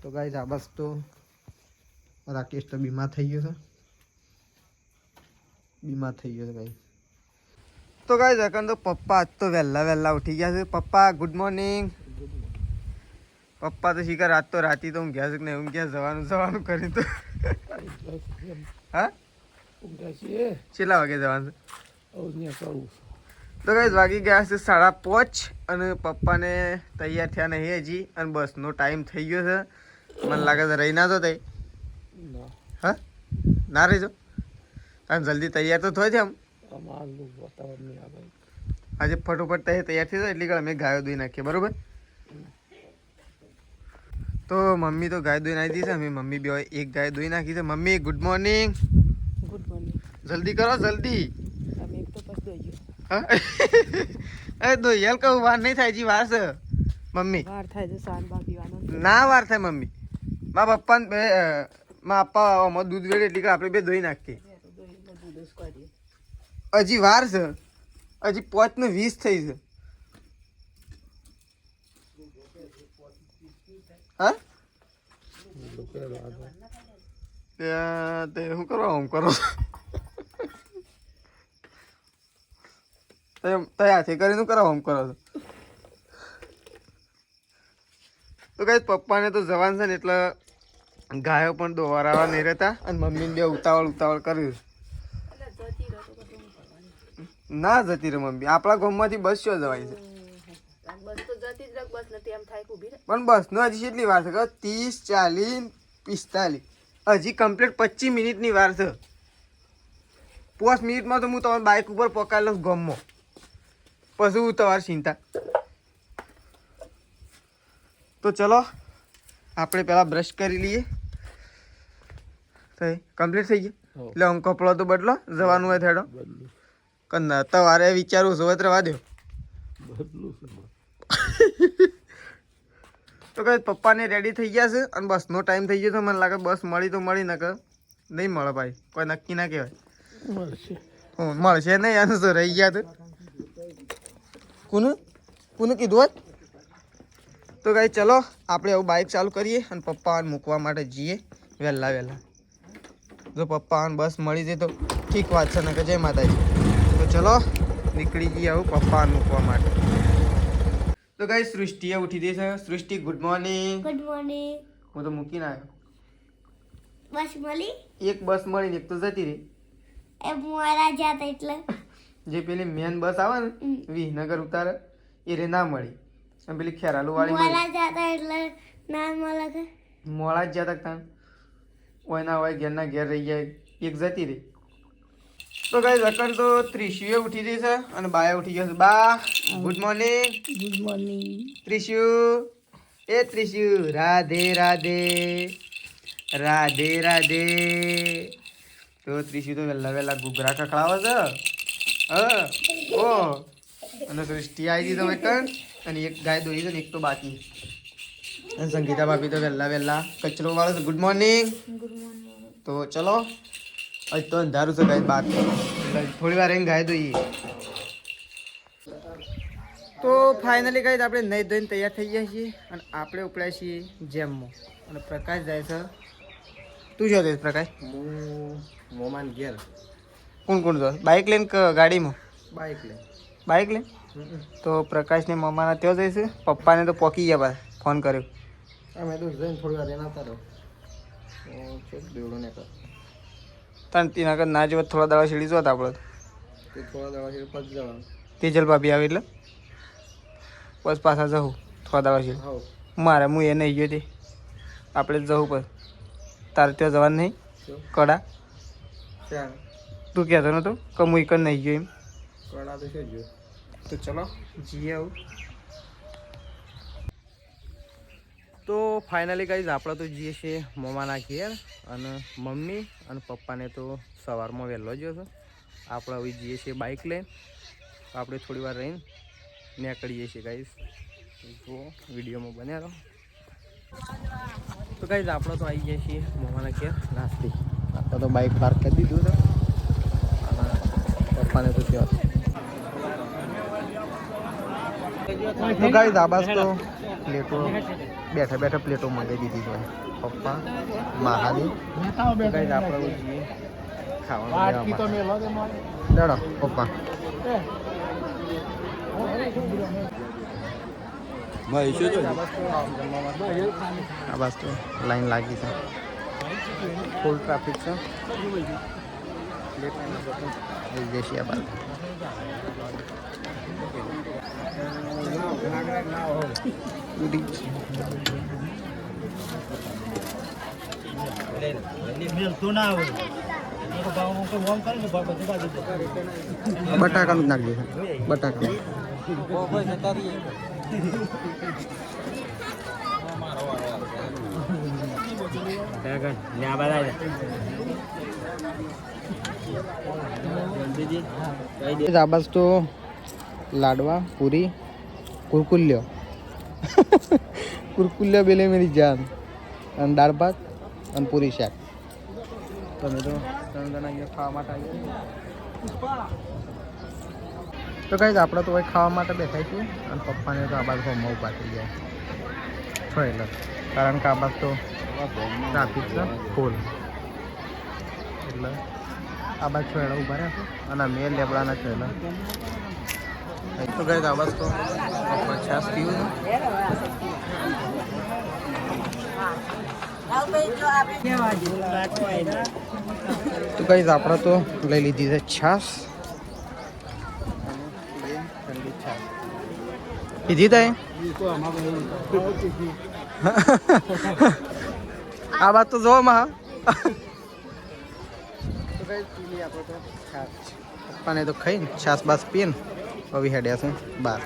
તો ગાઈસ આ બસ તો રાકેશ તો બીમાર થઈ ગયો છે ગાઈસ. તો ગાઈસ અકન તો પપ્પા આજ તો વહેલા ઉઠી ગયા છે. પપ્પા ગુડ મોર્નિંગ. પપ્પા તો શીખર આજ તો રાતી તો ઊંઘ્યા છે કે નહીં ઊંઘ્યા જવાનું કરી તો હા કેટલા વાગે જવાનું છે? તો ગાઈસ વાગી ગયા છે 5:30 અને પપ્પાને તૈયાર થયા નહીં હજી અને બસનો ટાઈમ થઈ ગયો છે. મને લાગે છે રહી ના તો તઈ હા ના રહીજો કારણ જલ્દી તૈયાર તો થાય છે આમ આજે ફટોફટ તૈયાર થઈ જાય એટલે કે અમે ગાયો દોઈ નાખીએ બરોબર. તો મમ્મી તો ગાય દોઈ નાખી છે અમે મમ્મી બે એક ગાય દોઈ નાખી છે. Mummy good morning. જલ્દી કરો જલ્દી. અરે દો યાર કહું વાર નહીં થાય જી વાર છે મમ્મી ના વાર થાય મમ્મી મારા પપ્પા ને મારા પપ્પા દૂધ વેડે એટલે કે આપણે બે દોઈ નાખીએ. હજી વાર છે હજી 5:20 થઈ છે. હા તે શું કરવા આમ કરો તૈયારથી કરીને શું કરવા આમ કરો છો? તો કઈ પપ્પાને તો જવાન છે ને એટલે ગાયો પણ દોવારાવા નહીં રહેતા અને મમ્મીને બે ઉતાવળ કર્યું. ના જતી રે મમ્મી આપણા ગામમાંથી બસ શું જવાય છે પણ બસ નો હજી કેટલી વાર છે 30 40 45 હજી કમ્પ્લીટ 25 મિનિટની વાર છે. 5 મિનિટમાં તો હું તમારી બાઇક ઉપર પકાડી લઉં ગામમાં પછી હું તમારી ચિંતા. તો ચલો આપણે પહેલાં બ્રશ કરી લઈએ. કમ્પ્લીટ થઈ ગયું એટલે આમ કપડો તો બદલો જવાનું હોય થેડો કન્ના તમારે વિચારવું છું રવા દો. તો કઈ પપ્પાને રેડી થઈ ગયા છે અને બસનો ટાઈમ થઈ ગયો તો મને લાગે બસ મળી તો મળી નકર નહીં મળે ભાઈ કોઈ નક્કી ના કહેવાય. મળશે નહીં આનું શું રહી ગયા કોનું કીધું હોત. તો કઈ ચલો આપણે એવું બાઇક ચાલુ કરીએ અને પપ્પાને મૂકવા માટે જઈએ વહેલા. જો પપ્પાને બસ મળી જાય તો ઠીક વાત છે ને કે જય માતાજી. તો ચલો નીકળી જઈએ આવું પપ્પાને મૂકવા માટે. તો ગાઈસ સૃષ્ટિએ ઉઠી ગઈ છે. સૃષ્ટિ ગુડ મોર્નિંગ. Good morning. હું તો મૂકીને આવ્યો. બસ મળી એક બસ મળી એક તો જતી રહી. એ મોરા જાતા એટલે જે પેલી મેન બસ આવે ને વિહનગર ઉતારે એ રે ના મળી અને પેલી ખેરાલુ વાળી મોરા જાતા એટલે ના મળે કે મોડા જ જતા તાન હોય ના હોય ઘેરના ઘેર રહી જાય એક જતી રહી. તો ગાઈસ અકન તો ત્રિશુએ ઉઠી ગઈ છે અને બાએ ઉઠી ગયા છે. બા good morning. Good morning. Trishu એ ત્રિશુ રાધે રાધે રાધે રાધે. તો ત્રિશુ તો વહેલા ઘૂઘરા ખખડાવે છે. હા ઓ અને સૃષ્ટિ આવી ગઈ તમે કણ અને એક ગાય દોઈ છે ને એક તો બાકી. અને સંગીતા ભાભી તો વહેલા કચરો વાળો છે. Good morning. તો ચલો હજી તો અંધારું છે ગાય બાદ થોડી વાર એને ગાય દોઈએ. તો ફાઇનલી ગાય આપણે નહીં ધોઈને તૈયાર થઈ ગયા છીએ અને આપણે ઉપડ્યા છીએ જેમમાં અને પ્રકાશ જાય છે. તું જો જઈશ પ્રકાશ? હું મોમાન ઘેર. કોણ જો બાઇક લઈને કે ગાડીમાં? બાઇક લઈને. તો પ્રકાશને મમ્માના ત્યાં જઈશું. પપ્પાને તો પોકી ગયા પાછા ફોન કર્યો. અમે તો જઈને થોડી વાર એના કરો તને તેના કર ના જોવા થોડા દાડા સીડી જોત આપણે થોડા દાડા સીડી પછી જવાનું. તેજલ ભાભી આવે એટલે બસ પાછા જવું થોડા દાડા સીડી મારે હું એ નહીં ગયો તે આપણે જવું પછી તારે ત્યાં જવાનું નહીં કડા તું કહેતો નતો કે હું એક નહીં ગયો એમ કડા તો છે ગયો. તો ચલો જઈએ આવું. તો ફાઇનલી ગાઈઝ આપણે તો જઈએ છીએ મમ્માના ઘેર અને મમ્મી અને પપ્પાને તો સવારમાં વહેલો જ હતો. આપણે હવે જઈએ છીએ બાઇક લઈને. આપણે થોડી વાર રહીને નીકળીએ છીએ ગાઈઝ. તો વિડીયોમાં બન્યા રહો. તો ગાઈઝ આપણે તો આવી જઈએ છીએ મમ્માના ઘેર નાસ્તી. આપણે તો બાઇક પાર્ક કરી દીધું છે અને પપ્પાને તો ત્યાં તો ગાઈઝ આ બાજુ તો પ્લેટો બેઠા બેઠા પ્લેટો મંગાવી દીધી છે પપ્પા મહાની. ગાઈસ આપણે જઈએ ખાવાનું ડરો પપ્પા. આ બસ તો લાઈન લાગી છે, ફૂલ ટ્રાફિક છે. જઈશું આ બાજુ. બટાકાનું જ નાખી દે બટાકા. આબાસ તો લાડવા પૂરી કુરકુલ્યો કુરકુલ્યો બેલે મેરી જાન અને દાળ ભાત અને પૂરી શાક. તમે તો ત્રણ જણા અહીંયા ખાવા માટે આવ્યા. તો કઈ આપણે તો ભાઈ ખાવા માટે બેઠા છીએ અને પપ્પાને તો આબાદ હોમમાં ઉભા થઈ ગયા છોડેલા, કારણ કે આબાદ તો ટ્રાફિક છે ફૂલ, એટલે આબાદ છોડેલા ઉભા રહ્યા છે અને અમે લેબડાના છોડેલા. તો ગઈ આબાદ તો પપ્પા છાસ પીવું તો કઈ આપણે તો લઈ લીધી છે છાસ. પીધી તા આ વાત તો જો માં પપ્પાને તો ખાઈને છાસ બાસ પીએ ને હવે હેડ્યા છે બહાર.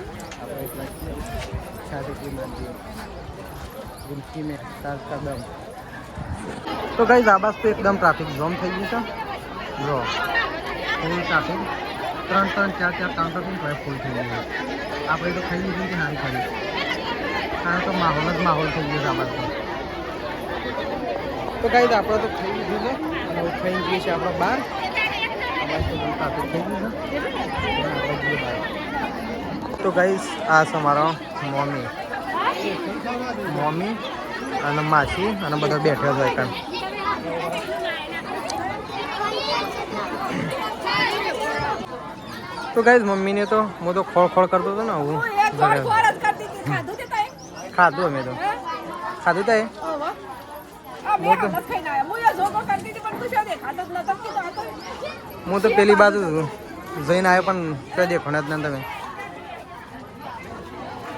તો કઈ આબાસ તો એકદમ ટ્રાફિક જામ થઈ ગયું છે. જો ફૂલ ટ્રાફિક, 3 4 કાઉન્ટર પણ ફૂલ થઈ ગયું છે. આપણે તો ખાઈ લીધું કે હારી ખાઈ, કારણ તો માહોલ જ માહોલ થઈ ગયો છે આબાદ. તો કઈ આપણે તો ખાઈ લીધું છે અને હવે ખાઈ જઈએ છીએ આપણે બહાર. ટ્રાફિક થઈ ગયું છે. તો ગાઈસ આ છે મારો મમ્મી અને માસી અને બધા બેઠા છે કાન. તો ગાઈસ મમ્મીને તો હું તો ખોળ કરતો હતો ને હું ખાધું અમે તો ખાધું તા હું તો પેલી બાજુ જઈને આવ્યો પણ કઈ દેખો ને તમે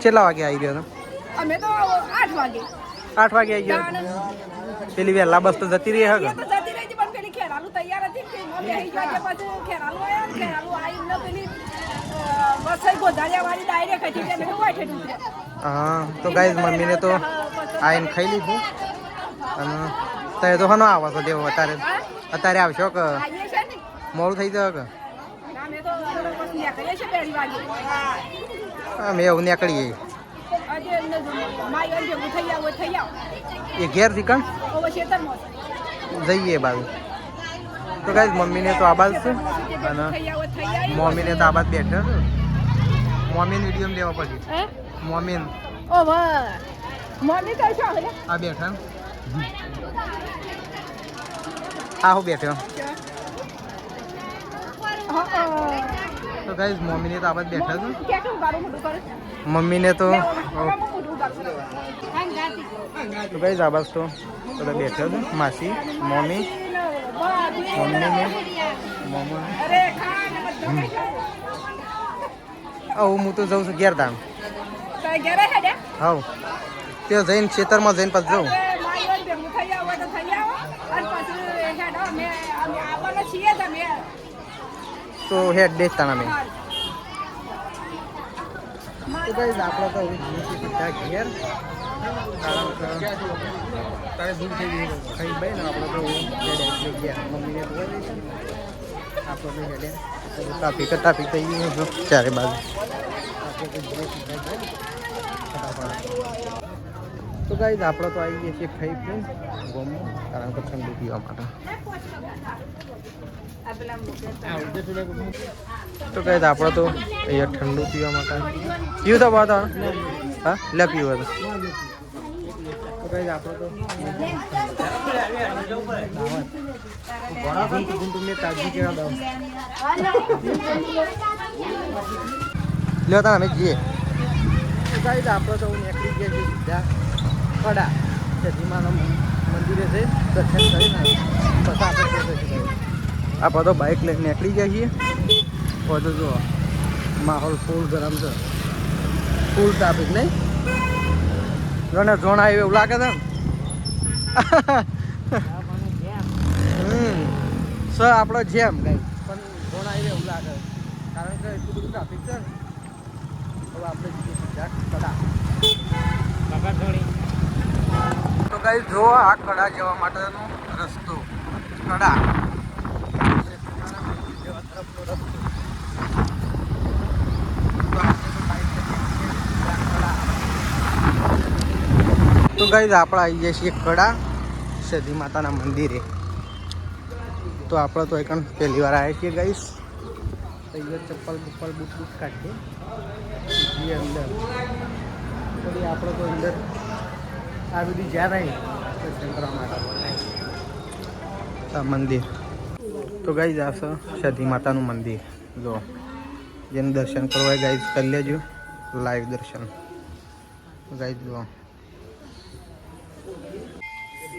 કેટલા વાગે આવી ગયો? અમે તો 8 વાગે 8 વાગે આવી ગયો. પેલી વહેલા બસ તો જતી રહી હે જતી રહી પણ પેલી ખેરાલું તૈયાર હતી કે મમ્મી આવી ગયા પછી ખેરાલું આવ્યા ખેરાલું આવીને પેલી વસઈ ગોધાળિયા વાળી ડાયરેક્ટ હતી એટલે મેં વાઠે ડૂબ્યા. હા તો ગાઈસ મમ્મીને તો આઈને ખાઈ લીધું અને તે તો હનો આવો છો દેવો અત્યારે આવશો કે આવીએ છે ને મોડું થઈ જાય કે? ના મેં તો નીકળીએ છે 2 વાગે. અમે એવું નીકળીએ આજે માઈ અંજે થઈ આવો એ ઘેર થી કણ હવે ખેતરમાં જઈએ બાજુ. તો ગાઈસ મમ્મીને તો આબાદ છે અને મમ્મીને તો આબાદ બેઠા છે. મમ્મીને વિડીયો લેવા પછી મમ્મીને ઓ વાહ મમ્મી કઈ છે હવે આ બેઠા આ હું બેઠો. તો ગાઈસ મમ્મીને તો આબાદ બેઠા છે. કેટલું બારું મોટું કરે મમ્મીને તો મોટું બારું ગાઈસ આબાદ તો બધા બેઠા છે. માસી મમ્મી મમ્મીને મમ્મા અરે ખા ને બધું હું તો જઉં છું ઘેર ધામ. કઈ ઘરે હેડે હા ત્યાં જઈને ખેતરમાં જઈને પાછું જાઉં. માઈ ઓન ભેગું થઈ આવો તો થઈ આવો અને પછી હેડો અમે આવવાના છીએ તમે તો હેડ દેખતા ના મેં. તો ગાઈસ આપણે તો હવે જઈએ છીએ બધા ઘેર, કારણ કે તારે દૂર થઈ ગઈ ખાઈ ભાઈ ને આપણે તો હેડે ગયા. મમ્મીને તો હોય છે આપણે તો હેડે ટ્રાફિક થઈ ગયું છે ચારે બાજુ. તો ગાઈસ આપણે તો આવી ગયા છીએ ખાઈ પીને ગોમમાં, કારણ કે ઠંડુ પીવા માટે. તો ગાઈસ આપણે તો અહીંયા ઠંડુ પીવા માટે પીવું તો વાત હા લે પીવો તો કઈ આપણે તો લ્યો તા અમે જઈએ કઈ આપણે તો નીકળી ગયા છીએ સીધા કડા સદીમાના મંદિરે જઈ દર્શન કરીને પછી આપણે તો બાઇક લઈને નીકળી ગયા છીએ તો જો માહોલ ફૂલ ગરમ છે ફૂલ ટ્રાફિક નહીં જોને જોણ આવ્યું એવું લાગે છે સર આપણો જેમ કઈ પણ જોણ આવ્યું એવું લાગે કારણ કે એટલું બધું ટ્રાફિક છે ને હવે આપણે જઈએ સીધા કડા તો કઈ જો આ કડા જવા માટેનો રસ્તો કડા તો ગાઈઝ આપણે આવી જઈએ છીએ કડા સદી માતાના મંદિરે તો આપણે તો એકણ પહેલી વાર આવ્યા છીએ ગાઈઝ અહીંયા ચપ્પલ બપ્પલ બૂટ બૂટ કાઢીએ જઈએ અંદર પછી આપણે તો અંદર આ બધી જ્યાં નહીં દર્શન કરવા માટે આ મંદિર તો ગાઈઝ આ છે સદી માતાનું મંદિર જો જેને દર્શન કરવા હોય ગાઈઝ કરી લેજો લાઈવ દર્શન ગાઈઝ જો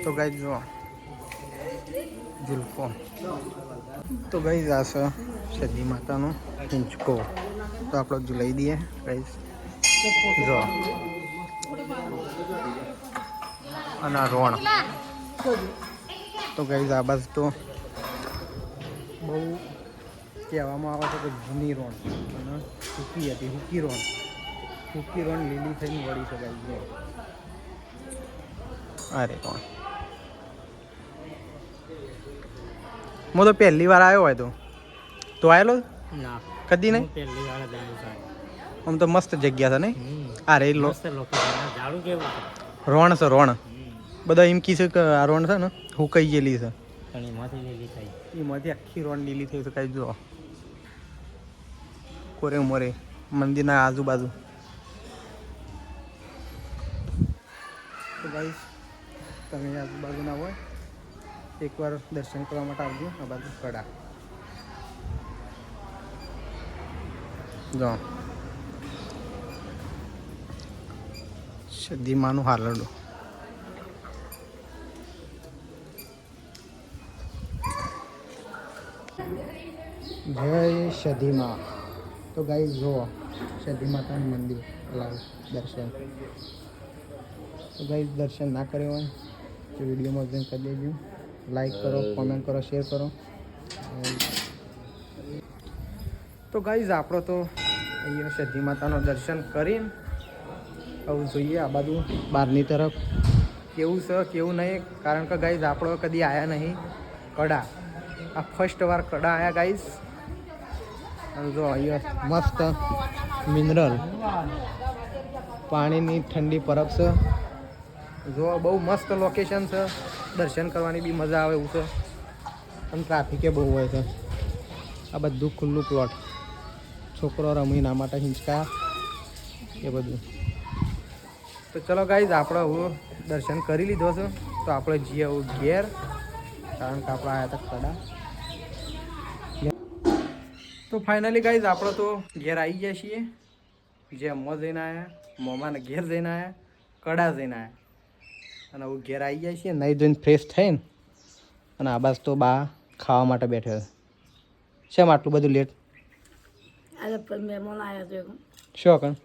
તો ગાઈઝ જો જુલ્ફો તો ગાઈઝ આ છે સદી માતાનો હિંચકો તો આપણે જો લઈ દઈએ ગાઈઝ જો અને આ રોણ તો ગાઈઝ આ બાજુ તો બહુ કહેવામાં આવે છે કે જૂની રોણ અને સૂકી હતી સૂકી રોણ લીલી થઈને વળી શકાય છે અરે રોણ હું તો પહેલી વાર આવ્યો હોય તો આવેલો ના કદી નહીં પહેલી વાર જ આમ તો મસ્ત જગ્યા છે નહીં અરે ઝાડું કેવું રોણ છે રોણ બધા એમ કી છે કે આ રોણ છે ને હું કઈ ગયેલી છે પણ એમાંથી લીલી થઈ એમાંથી આખી રોણ લીલી થઈ શકાય જો કોરે મોરે મંદિરના આજુબાજુ તો ગાઈસ તમે આજુબાજુના હોય એકવાર દર્શન કરવા માટે આવજો આ બાજુ કડા જો સદીમાનું હાલરડું જય સદીમા તો ગાઈસ જુઓ સદી માતાનું મંદિર લાવ દર્શન તો ગાઈસ દર્શન ના કર્યો હોય તો વિડીયોમાં જોઈન કરી દેજો લાઈક કરો કોમેન્ટ કરો શેર કરો તો ગાઈસ આપણો તો અહીંયા સદી માતાનું દર્શન કરીને આવું જોઈએ આ બાજુ બહારની તરફ કેવું છે કેવું નહીં કારણ કે ગાઈસ આપણો કદી આવ્યા નહીં કડા આ ફર્સ્ટ વાર કડા આવ્યા ગાઈસ અને જો અહીંયા મસ્ત મિનરલ પાણીની ઠંડી પરબ છે જો બહુ મસ્ત લોકેશન છે દર્શન કરવાની બી મજા આવે એવું છે અને ટ્રાફિકે બહુ હોય છે આ બધું ખુલ્લું પ્લોટ છોકરો રમી ના માટે હિંચકા એ બધું તો ચલો ગાઈઝ આપણે હું દર્શન કરી લીધો છે તો આપણે જઈએ આવું ઘેર કારણ કે આપણે આવ્યા હતા કડા તો ફાઇનલી ગાઈઝ આપણે તો ઘેર આવી ગયા છીએ જે મોં જઈને આવ્યા મોમાને ઘેર જઈને આવ્યા કડા જઈને આવ્યા અને હું ઘેર આવી ગયા છીએ નહીં ધોઈને ફ્રેશ થઈને અને આ બાજુ તો બા ખાવા માટે બેઠો છે શેમ આટલું બધું લેટ આજે પર મહેમાન આવ્યા તો શું કણ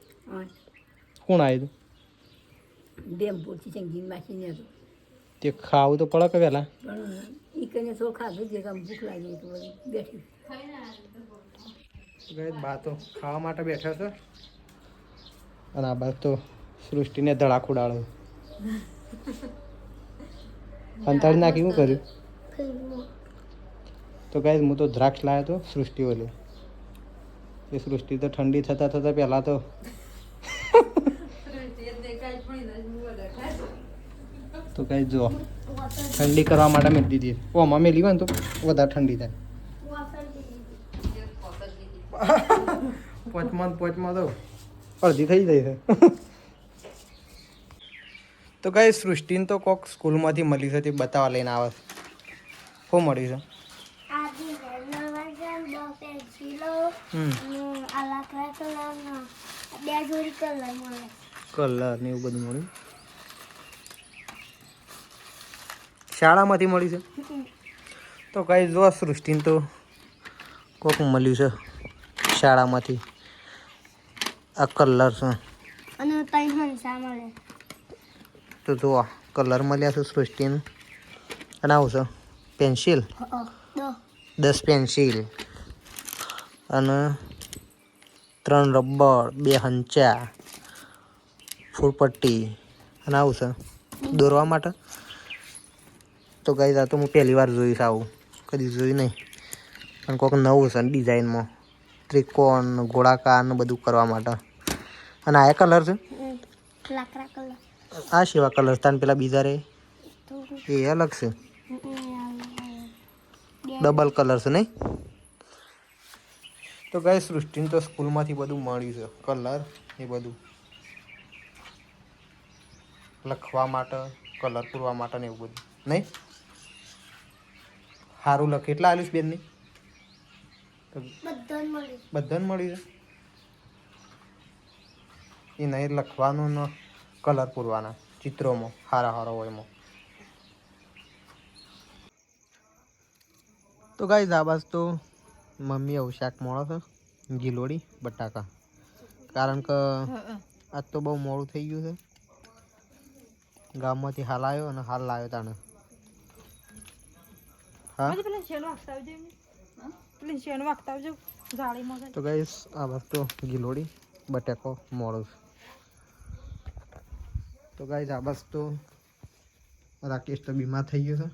કોણ આવ્યું હતું ડેમ્પોથી ચંગી માખીને હતો તે ખાવું તો પડે કે પહેલાં પણ એ કઈને તો ખાધું જે કામ ભૂખ લાગી તો બધી બેઠી ગઈ બા તો ખાવા માટે બેઠા છે અને આ બાજુ તો સૃષ્ટિને ધડાકું ડાળ્યું અંતાડી નાખી શું કર્યું તો ગાઈઝ હું તો દ્રાક્ષ લાવ્યો હતો સૃષ્ટિ ઓલી એ સૃષ્ટિ તો ઠંડી થતાં થતાં પહેલાં તો તો કઈ જો ઠંડી કરવા માટે મેં દીધી ઓમાં મેલી હોય ને તો વધારે ઠંડી થાય પોચમાં તો અડધી થઈ જાય છે તો કઈ સૃષ્ટિને તો કોક સ્કૂલમાંથી મળી છે તે બતાવવા લઈને આવે છે. શું મળ્યું છે? આજી નવરજન દો પેન્સિલો હમ આ લાકડા કલરના 2 જોડી કલર મળે. કલર ને એવું બધું મળ્યું. શાળામાંથી મળી છે. તો કઈ જો સૃષ્ટિને તો કોક મળ્યું છે શાળામાંથી. આ કલર છે. અને 3 હંસા મળે. તો જો કલર મળ્યા છે સૃષ્ટિને. અને આવું છે પેન્સિલ, દો 10 પેન્સિલ અને 3 રબર, 2 હંચા, ફૂલપટ્ટી અને આવું છે દોરવા માટે. તો ગાઈસ આ તો હું પહેલી વાર જોઈશ, આવું કદી જોયું નહીં. પણ કોઈક નવું છે ડિઝાઇનમાં, ત્રિકોણ, ગોળાકાર ને બધું કરવા માટે. અને આ કલર છે. લાકડા કલર આ સેવા કલર તાન પેલા બીજા રે એ અલગ છે. ડબલ કલર છે નહીં. તો ગાઈસ સૃષ્ટિને તો સ્કૂલમાંથી બધું મળ્યું છે, કલર એ બધું લખવા માટે, કલર પૂરવા માટે ને એવું બધું નહીં. સારું લખે એટલા આલીશ બેનની. તો બધાને મળે. બધાને મળ્યું છે. એ નહીં લખવાનું ને કલર પૂરવાના ચિત્રોમાં હારા હારા હોય એમાં. તો ગાઈસ આ બાજુ તો મમ્મી આવું શાક મળે છે, ગીલોડી બટાકા. કારણ કે આજ તો બહુ મોડું થઈ ગયું છે. ગામમાંથી હાલ આવ્યો અને હાલ લાવ્યો તાણે. હા પેલા શેનો વાગતા આવજો એમ. પેલી શેનો વાગતા આવજો જાળીમાં. તો ગાઈસ આ બાજુ તો ગીલોડી બટાકો મળે છે. તો ગાઈસ આ બાજુ તો રાકેશ તો બીમાર થઈ ગયો છે.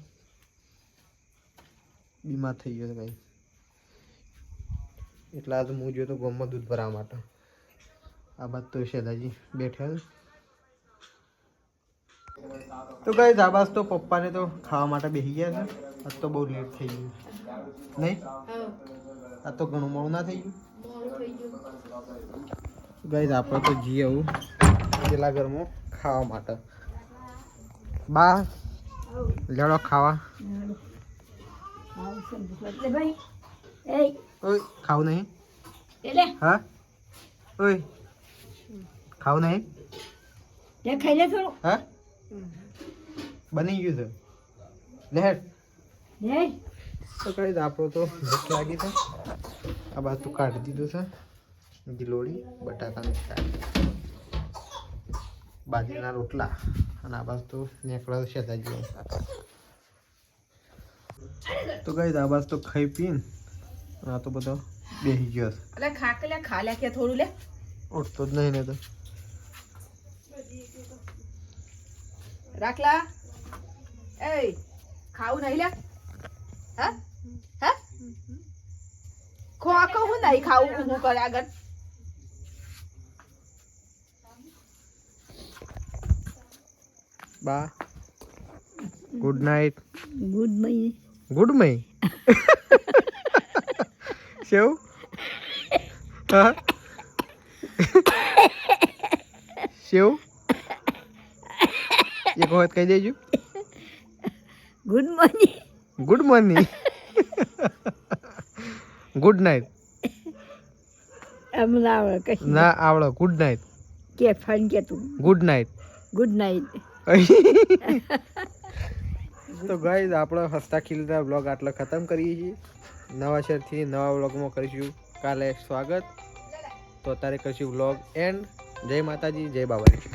બીમાર થઈ ગયો છે ગાઈસ. એટલે આજ હું જોયો તો ગામમાં દૂધ ભરાવા માટે. આ બાજુ તો શેદાજી બેઠા છે. તો ગાઈસ આ બાજુ તો પપ્પાને તો ખાવા માટે બેસી ગયા છે. આજ તો બહુ લેટ થઈ ગયું નહીં. આ તો ઘણું મોડું ના થઈ ગયું. ગાઈસ આપણે તો જઈએ આવું પેલા ઘરમાં ખાવા માટે. બા લેડો ખાવા. ભાઈ એ ઓય ખાવું નહીં. એટલે હા ઓય ખાવું નહીં. લે ખાઈ લે થોડું. હા બની ગયું છે. લેટ લે તો ગાઈસ આપણો તો ભૂખ લાગી છે. આ બાજુ કાઢી દીધું છે ગીલોડી બટાકાનું શાક, બાજરીના રોટલા અને આ બાજુ તો નેકળા શેતાજી. તો ગાઈસ આ બાજુ તો ખાઈ પીને આ તો બધો બેસી ગયો છે. અલે ખા કે લે ખા લે કે થોડું લે. ઉઠતો જ નહીં ને તો. રાખલા એ ખાવું નહીં લે. હા હા ખો આખો હું નહીં ખાવું હું કરે આગળ. બા ગુડ નાઇટ. ગુડ મઈ ગુડ મઈ શેવ. હા શેવ એક વખત કહી દેજો. Good morning. Good morning. Good night એમ ના આવડે કઈ ના આવડે. ગુડ નાઇટ કે ફન કે તું ગુડ નાઇટ. Good night. તો ગાઈઝ આપણે હસતા ખીલતા બ્લોગ આટલો ખતમ કરીએ છીએ. નવા શહેરથી નવા બ્લોગમાં કરીશું કાલે સ્વાગત. તો અત્યારે કરીશું બ્લોગ એન્ડ. જય માતાજી, જય બાબાજી.